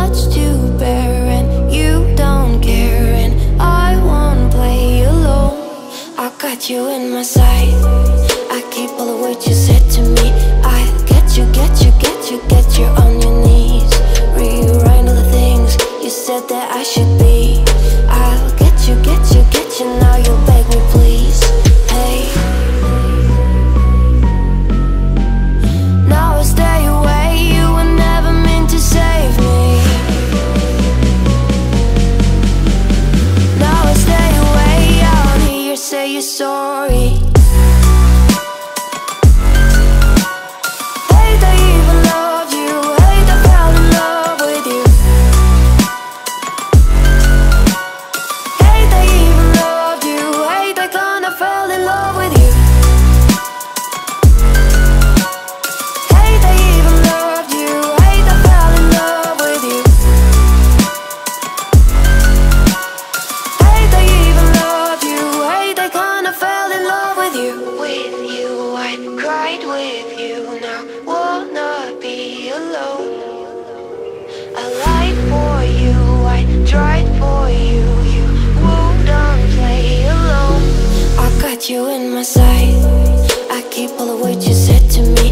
much to bear, and you don't care, and I won't play alone. I got you in my sight, I keep all the words you said to me. I'll get you, get you, get you, get you on your knees. Rewrite all the things you said that I should be. I'll get you, get you, get you, now you'll beg me please. Hey, now I stay away, you were never meant to save me. Now I stay away, I don't hear you say you're sorry. Hate I even loved you, hate I fell in love with you. Hate I even loved you, hate I kinda fell in love with you. Hate I even loved you, hate I fell in love with you. Hate I even loved you, hate I kinda fell in love with you. With you, I cried with you, now wanna be alone. I lied for you, I tried for you, you wouldn't play alone. I got you in my sight, I keep all the words you said to me.